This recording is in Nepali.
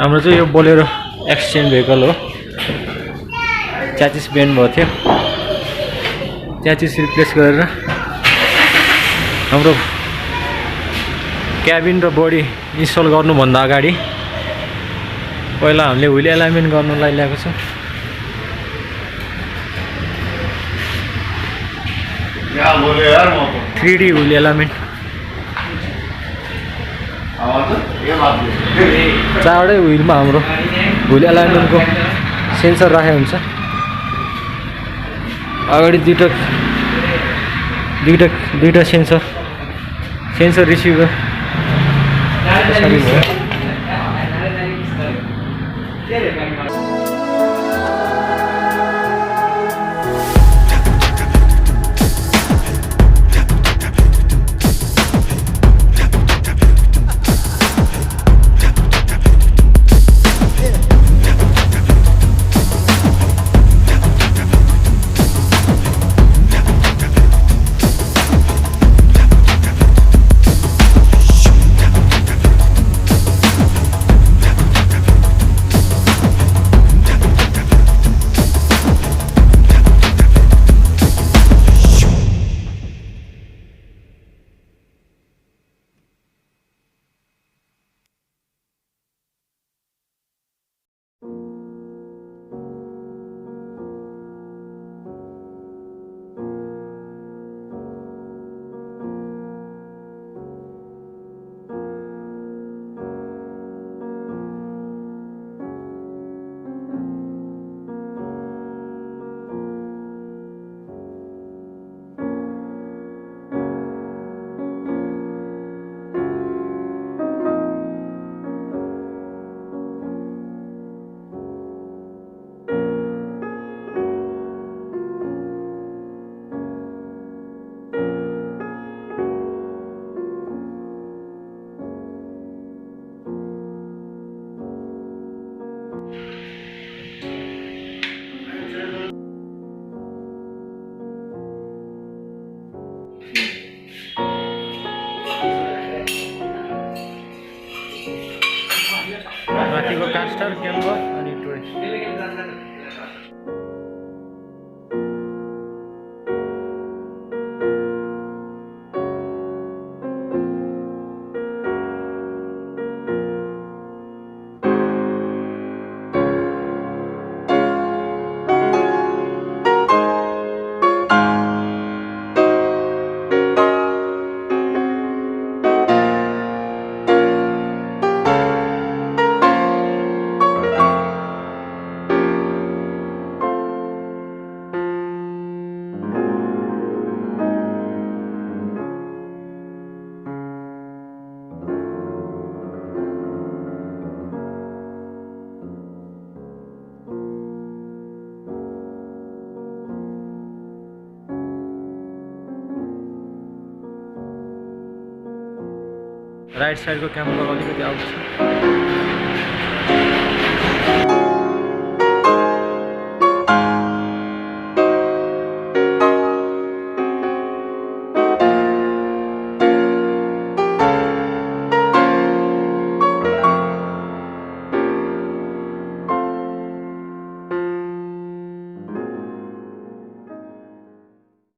हाम्रो चाहिँ यो बोलेरो एक्सचेन्ज भेहिकल हो। च्याचिस बेन्ड भएको थियो, च्याचिस रिप्लेस गरेर हाम्रो क्याबिन र बडी इन्स्टल गर्नुभन्दा अगाडि पहिला हामीले व्हिल एलाइनमेन्ट गर्नलाई ल्याएको छौँ। थ्री डी व्हिल एलाइनमेन्ट चारवटै व्हिलमा हाम्रो व्हिल एलाइनमेन्टको सेन्सर राखेको हुन्छ। अगाडि दुईटा सेन्सर रिसिभर यसरी भयो। माथिको कास्टर क्याम्बर अनि टुरिस्ट राइट साइडको क्यामेरा अलिकति आउँछ।